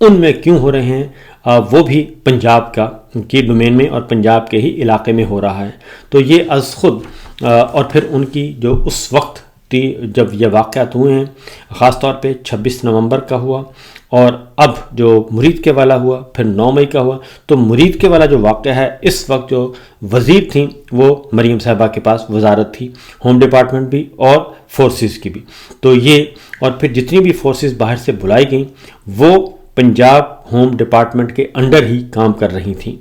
ان میں کیوں ہو رہے ہیں وہ بھی پنجاب کی ڈومین میں اور پنجاب کے ہی علاقے میں ہو رہا ہے. تو یہ از خود اور پھر ان کی جو اس وقت جب یہ واقعات ہوئے ہیں، خاص طور پہ 26 نومبر کا ہوا اور اب جو مرید کے والا ہوا، پھر 9 مئی کا ہوا. تو مرید کے والا جو واقعہ ہے، اس وقت جو وزیر تھیں وہ مریم صاحبہ کے پاس وزارت تھی، ہوم ڈپارٹمنٹ بھی اور فورسز کی بھی. تو یہ اور پھر جتنی بھی فورسز باہر سے بلائی گئیں وہ پنجاب ہوم ڈپارٹمنٹ کے انڈر ہی کام کر رہی تھیں.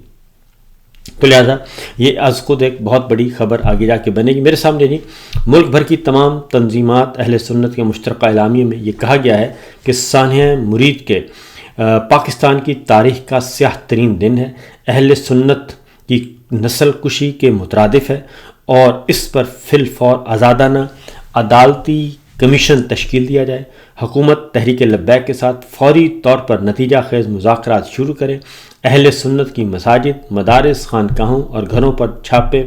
تو لہٰذا یہ از خود ایک بہت بڑی خبر آگے جا کے بنے گی. میرے سامنے جی ملک بھر کی تمام تنظیمات اہل سنت کے مشترکہ اعلامیے میں یہ کہا گیا ہے کہ سانحہ مرید کے پاکستان کی تاریخ کا سیاہ ترین دن ہے، اہل سنت کی نسل کشی کے مترادف ہے، اور اس پر فی الفور آزادانہ عدالتی کمیشن تشکیل دیا جائے. حکومت تحریک لبیک کے ساتھ فوری طور پر نتیجہ خیز مذاکرات شروع کرے. اہل سنت کی مساجد، مدارس، خانقاہوں اور گھروں پر چھاپے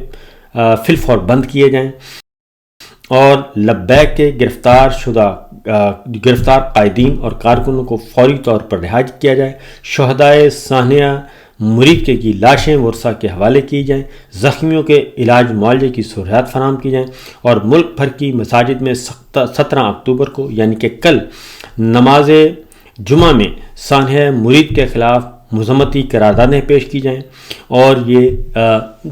فی الفور بند کیے جائیں، اور لبیک کے گرفتار قائدین اور کارکنوں کو فوری طور پر رہا کیا جائے. شہدائے سانحہ مرید کی لاشیں ورثہ کے حوالے کی جائیں، زخمیوں کے علاج معالجے کی سہولیات فراہم کی جائیں، اور ملک بھر کی مساجد میں 17 اکتوبر کو یعنی کہ کل نماز جمعہ میں سانحہ مرید کے خلاف مذمتی قراردادیں پیش کی جائیں. اور یہ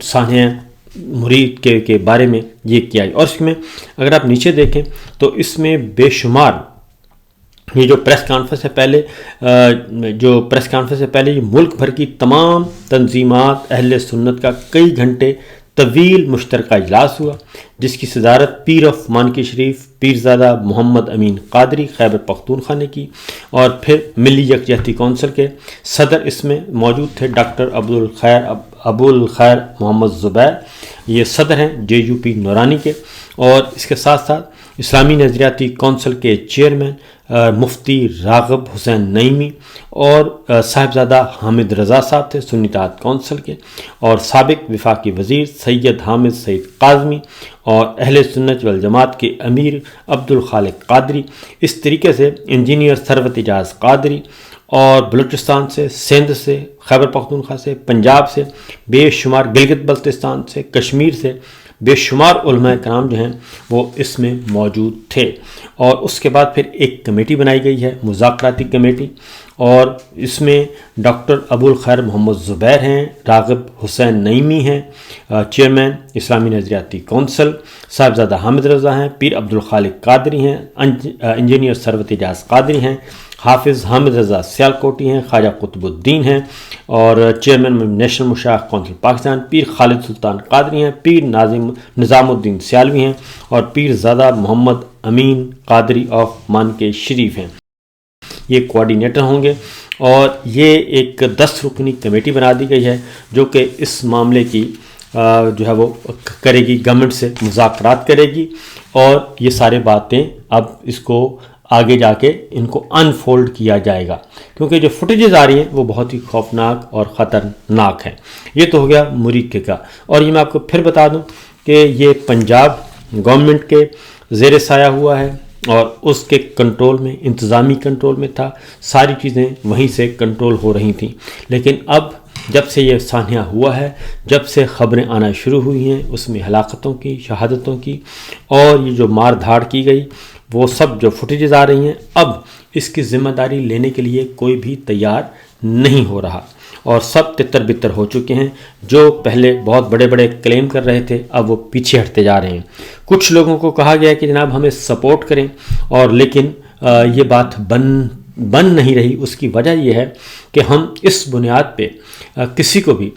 سانحہ مرید کے بارے میں یہ کیا ہے. اور اس میں اگر آپ نیچے دیکھیں تو اس میں بے شمار یہ جو پریس کانفرنس سے پہلے یہ ملک بھر کی تمام تنظیمات اہل سنت کا کئی گھنٹے طویل مشترکہ اجلاس ہوا، جس کی صدارت پیر آف مانکی شریف پیرزادہ محمد امین قادری خیبر پختونخوا نے کی. اور پھر ملی یکجہتی کونسل کے صدر اس میں موجود تھے ڈاکٹر ابو الخیر محمد زبیر، یہ صدر ہیں JUP نورانی کے. اور اس کے ساتھ ساتھ اسلامی نظریاتی کونسل کے چیئرمین مفتی راغب حسین نعیمی اور صاحبزادہ حامد رضا صاحب تھے سنی اتحاد کونسل کے، اور سابق وفاقی وزیر سید حامد سعید قاظمی اور اہل سنت والجماعت کے امیر عبدالخالق قادری. اس طریقے سے انجینئر ثروت اعجاز قادری، اور بلوچستان سے، سندھ سے، خیبر پختونخوا سے، پنجاب سے، بے شمار گلگت بلتستان سے، کشمیر سے بے شمار علماء کرام جو ہیں وہ اس میں موجود تھے. اور اس کے بعد پھر ایک کمیٹی بنائی گئی ہے، مذاکراتی کمیٹی، اور اس میں ڈاکٹر ابو الخیر محمد زبیر ہیں، راغب حسین نعیمی ہیں چیئرمین اسلامی نظریاتی کونسل، صاحبزادہ حامد رضا ہیں، پیر عبدالخالق قادری ہیں، انجینئر ثروت اعجاز قادری ہیں، حافظ حامد رضا سیالکوٹی ہیں، خواجہ قطب الدین ہیں، اور چیئرمین نیشنل مشائخ کونسل پاکستان پیر خالد سلطان قادری ہیں، پیر نظام الدین سیالوی ہیں، اور پیر زادہ محمد امین قادری آف مانکے شریف ہیں. یہ کوارڈینیٹر ہوں گے، اور یہ ایک 10 رکنی کمیٹی بنا دی گئی ہے جو کہ اس معاملے کی جو ہے وہ کرے گی، گورنمنٹ سے مذاکرات کرے گی، اور یہ سارے باتیں اب اس کو آگے جا کے ان کو انفولڈ کیا جائے گا، کیونکہ جو فوٹیجز آ رہی ہیں وہ بہت ہی خوفناک اور خطرناک ہیں. یہ تو ہو گیا مرید کا. اور یہ میں آپ کو پھر بتا دوں کہ یہ پنجاب گورنمنٹ کے زیر سایہ ہوا ہے، اور اس کے کنٹرول میں، انتظامی کنٹرول میں تھا، ساری چیزیں وہیں سے کنٹرول ہو رہی تھیں. لیکن اب جب سے یہ سانحہ ہوا ہے، جب سے خبریں آنا شروع ہوئی ہیں، اس میں ہلاکتوں کی، شہادتوں کی، اور یہ جو مار دھاڑ کی گئی، وہ سب جو فوٹیجز آ رہی ہیں، اب اس کی ذمہ داری لینے کے لیے کوئی بھی تیار نہیں ہو رہا، اور سب تتر بتر ہو چکے ہیں. جو پہلے بہت بڑے بڑے کلیم کر رہے تھے اب وہ پیچھے ہٹتے جا رہے ہیں. کچھ لوگوں کو کہا گیا کہ جناب ہمیں سپورٹ کریں، اور لیکن یہ بات بن نہیں رہی. اس کی وجہ یہ ہے کہ ہم اس بنیاد پہ کسی کو بھی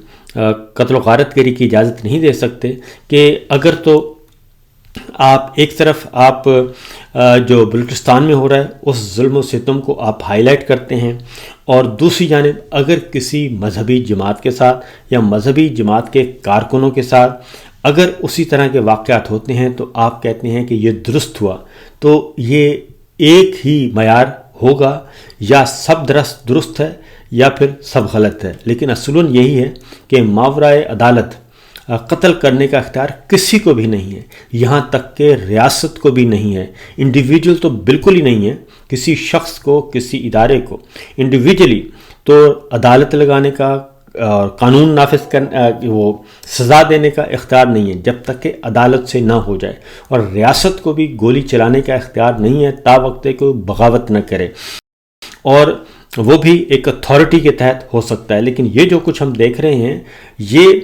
قتل و غارت گری کی اجازت نہیں دے سکتے کہ اگر تو آپ ایک طرف آپ جو بلوچستان میں ہو رہا ہے اس ظلم و ستم کو آپ ہائی لائٹ کرتے ہیں، اور دوسری جانب اگر کسی مذہبی جماعت کے ساتھ یا مذہبی جماعت کے کارکنوں کے ساتھ اگر اسی طرح کے واقعات ہوتے ہیں تو آپ کہتے ہیں کہ یہ درست ہوا، تو یہ ایک ہی معیار ہوگا، یا سب درست ہے یا پھر سب غلط ہے. لیکن اصولن یہی ہے کہ ماورائے عدالت قتل کرنے کا اختیار کسی کو بھی نہیں ہے، یہاں تک کہ ریاست کو بھی نہیں ہے، انڈیویجول تو بالکل ہی نہیں ہے. کسی شخص کو، کسی ادارے کو انڈیویجولی تو عدالت لگانے کا اور قانون نافذ کرنا وہ سزا دینے کا اختیار نہیں ہے جب تک کہ عدالت سے نہ ہو جائے، اور ریاست کو بھی گولی چلانے کا اختیار نہیں ہے تا وقت کوئی بغاوت نہ کرے، اور وہ بھی ایک اتھارٹی کے تحت ہو سکتا ہے۔ لیکن یہ جو کچھ ہم دیکھ رہے ہیں یہ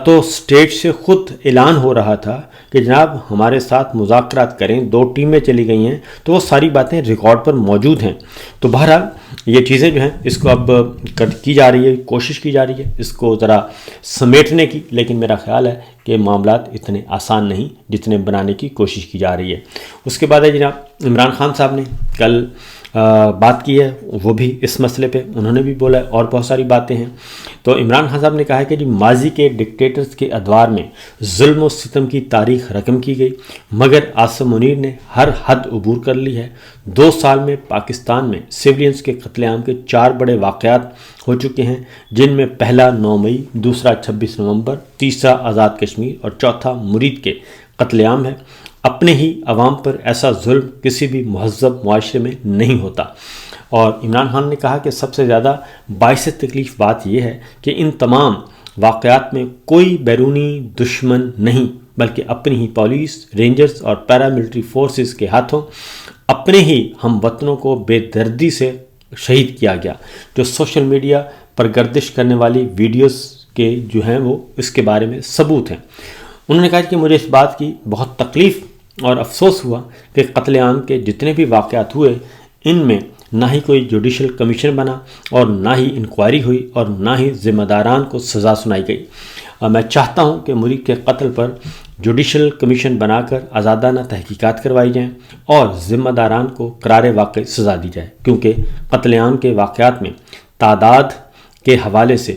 تو اسٹیٹ سے خود اعلان ہو رہا تھا کہ جناب ہمارے ساتھ مذاکرات کریں، 2 ٹیمیں چلی گئی ہیں، تو وہ ساری باتیں ریکارڈ پر موجود ہیں۔ تو بہرحال یہ چیزیں جو ہیں اس کو اب کی جا رہی ہے، کوشش کی جا رہی ہے اس کو ذرا سمیٹنے کی، لیکن میرا خیال ہے کہ معاملات اتنے آسان نہیں جتنے بنانے کی کوشش کی جا رہی ہے۔ اس کے بعد ہے جناب عمران خان صاحب نے کل بات کی ہے، وہ بھی اس مسئلے پہ انہوں نے بھی بولا ہے، اور بہت ساری باتیں ہیں۔ تو عمران خان صاحب نے کہا ہے کہ ماضی کے ڈکٹیٹرز کے ادوار میں ظلم و ستم کی تاریخ رقم کی گئی، مگر عاصم منیر نے ہر حد عبور کر لی ہے۔ 2 سال میں پاکستان میں سویلینز کے قتل عام کے 4 بڑے واقعات ہو چکے ہیں، جن میں پہلا 9 مئی، دوسرا 26 نومبر، تیسرا آزاد کشمیر اور چوتھا مرید کے قتل عام ہے۔ اپنے ہی عوام پر ایسا ظلم کسی بھی مہذب معاشرے میں نہیں ہوتا۔ اور عمران خان نے کہا کہ سب سے زیادہ باعث تکلیف بات یہ ہے کہ ان تمام واقعات میں کوئی بیرونی دشمن نہیں، بلکہ اپنی ہی پولیس، رینجرز اور پیراملٹری فورسز کے ہاتھوں اپنے ہی ہم وطنوں کو بے دردی سے شہید کیا گیا۔ جو سوشل میڈیا پر گردش کرنے والی ویڈیوز کے جو ہیں وہ اس کے بارے میں ثبوت ہیں۔ انہوں نے کہا کہ مجھے اس بات کی بہت تکلیف اور افسوس ہوا کہ قتل عام کے جتنے بھی واقعات ہوئے ان میں نہ ہی کوئی جوڈیشل کمیشن بنا اور نہ ہی انکوائری ہوئی اور نہ ہی ذمہ داران کو سزا سنائی گئی۔ میں چاہتا ہوں کہ مرید کے قتل پر جوڈیشل کمیشن بنا کر آزادانہ تحقیقات کروائی جائیں اور ذمہ داران کو قرار واقع سزا دی جائے، کیونکہ قتل عام کے واقعات میں تعداد کے حوالے سے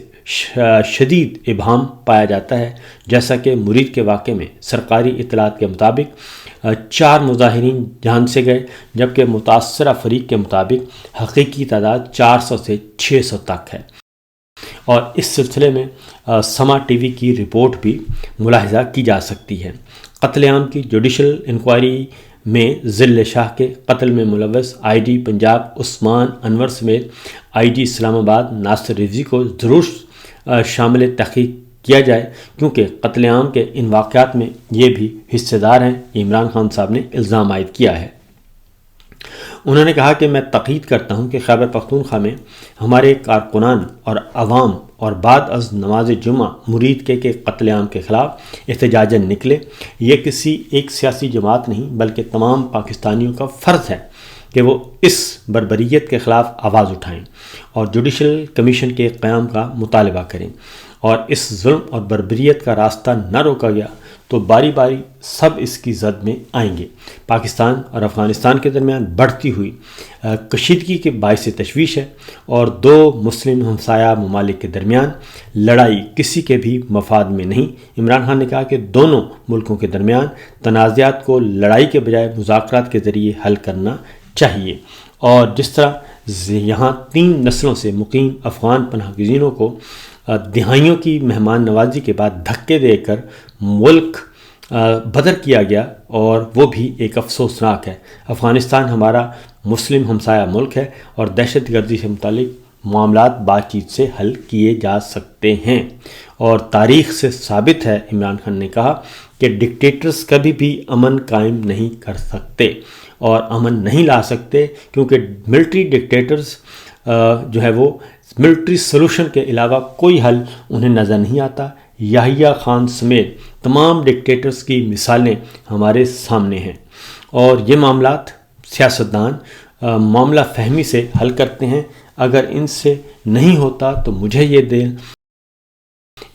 شدید ابہام پایا جاتا ہے، جیسا کہ مرید کے واقعے میں سرکاری اطلاعات کے مطابق 4 مظاہرین جان سے گئے، جبکہ متاثرہ فریق کے مطابق حقیقی تعداد 400 سے 600 تک ہے۔ اور اس سلسلے میں سما ٹی وی کی رپورٹ بھی ملاحظہ کی جا سکتی ہے۔ قتل عام کی جوڈیشل انکوائری میں ذل شاہ کے قتل میں ملوث آئی جی پنجاب عثمان انور سمیت آئی جی اسلام آباد ناصر رضوی کو ضرور شامل تحقیق کیا جائے، کیونکہ قتل عام کے ان واقعات میں یہ بھی حصے دار ہیں، عمران خان صاحب نے الزام عائد کیا ہے۔ انہوں نے کہا کہ میں تقید کرتا ہوں کہ خیبر پختونخوا میں ہمارے کارکنان اور عوام اور بعد از نماز جمعہ مرید کے قتل عام کے خلاف احتجاجاً نکلے۔ یہ کسی ایک سیاسی جماعت نہیں بلکہ تمام پاکستانیوں کا فرض ہے کہ وہ اس بربریت کے خلاف آواز اٹھائیں اور جوڈیشل کمیشن کے قیام کا مطالبہ کریں، اور اس ظلم اور بربریت کا راستہ نہ روکا گیا تو باری باری سب اس کی زد میں آئیں گے۔ پاکستان اور افغانستان کے درمیان بڑھتی ہوئی کشیدگی کے باعث تشویش ہے، اور 2 مسلم ہمسایہ ممالک کے درمیان لڑائی کسی کے بھی مفاد میں نہیں۔ عمران خان نے کہا کہ دونوں ملکوں کے درمیان تنازعات کو لڑائی کے بجائے مذاکرات کے ذریعے حل کرنا چاہیے، اور جس طرح یہاں 3 نسلوں سے مقیم افغان پناہ گزینوں کو دہائیوں کی مہمان نوازی کے بعد دھکے دے کر ملک بدر کیا گیا، اور وہ بھی ایک افسوسناک ہے۔ افغانستان ہمارا مسلم ہمسایہ ملک ہے، اور دہشت گردی سے متعلق معاملات بات چیت سے حل کیے جا سکتے ہیں، اور تاریخ سے ثابت ہے، عمران خان نے کہا کہ ڈکٹیٹرز کبھی بھی امن قائم نہیں کر سکتے اور امن نہیں لا سکتے، کیونکہ ملٹری ڈکٹیٹرز جو ہے وہ ملٹری سلوشن کے علاوہ کوئی حل انہیں نظر نہیں آتا۔ یحییٰ خان سمیت تمام ڈکٹیٹرز کی مثالیں ہمارے سامنے ہیں، اور یہ معاملات سیاستدان معاملہ فہمی سے حل کرتے ہیں۔ اگر ان سے نہیں ہوتا تو مجھے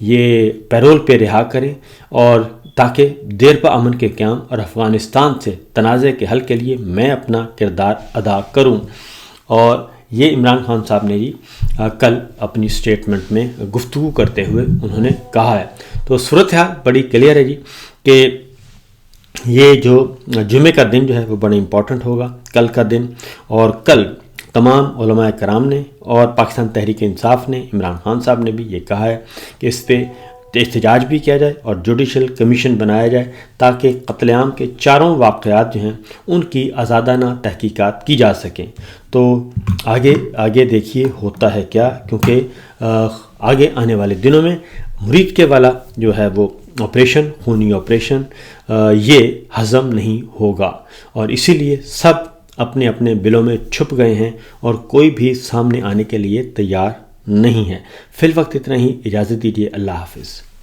یہ پیرول پہ رہا کریں، اور تاکہ دیر پا امن کے قیام اور افغانستان سے تنازع کے حل کے لیے میں اپنا کردار ادا کروں۔ اور یہ عمران خان صاحب نے جی کل اپنی سٹیٹمنٹ میں گفتگو کرتے ہوئے انہوں نے کہا ہے۔ تو صورتحال بڑی کلیئر ہے جی کہ یہ جو جمعے کا دن جو ہے وہ بڑا امپورٹنٹ ہوگا، کل کا دن، اور کل تمام علماء کرام نے اور پاکستان تحریک انصاف نے، عمران خان صاحب نے بھی یہ کہا ہے کہ اس پہ احتجاج بھی کیا جائے اور جوڈیشل کمیشن بنایا جائے تاکہ قتل عام کے چاروں واقعات جو ہیں ان کی آزادانہ تحقیقات کی جا سکیں۔ تو آگے دیکھیے ہوتا ہے کیا، کیونکہ آگے آنے والے دنوں میں مرید کے والا جو ہے وہ آپریشن، خونی آپریشن، یہ ہضم نہیں ہوگا، اور اسی لیے سب اپنے اپنے بلوں میں چھپ گئے ہیں اور کوئی بھی سامنے آنے کے لیے تیار نہیں ہے۔ فی الوقت اتنا ہی، اجازت دیجیے، اللہ حافظ۔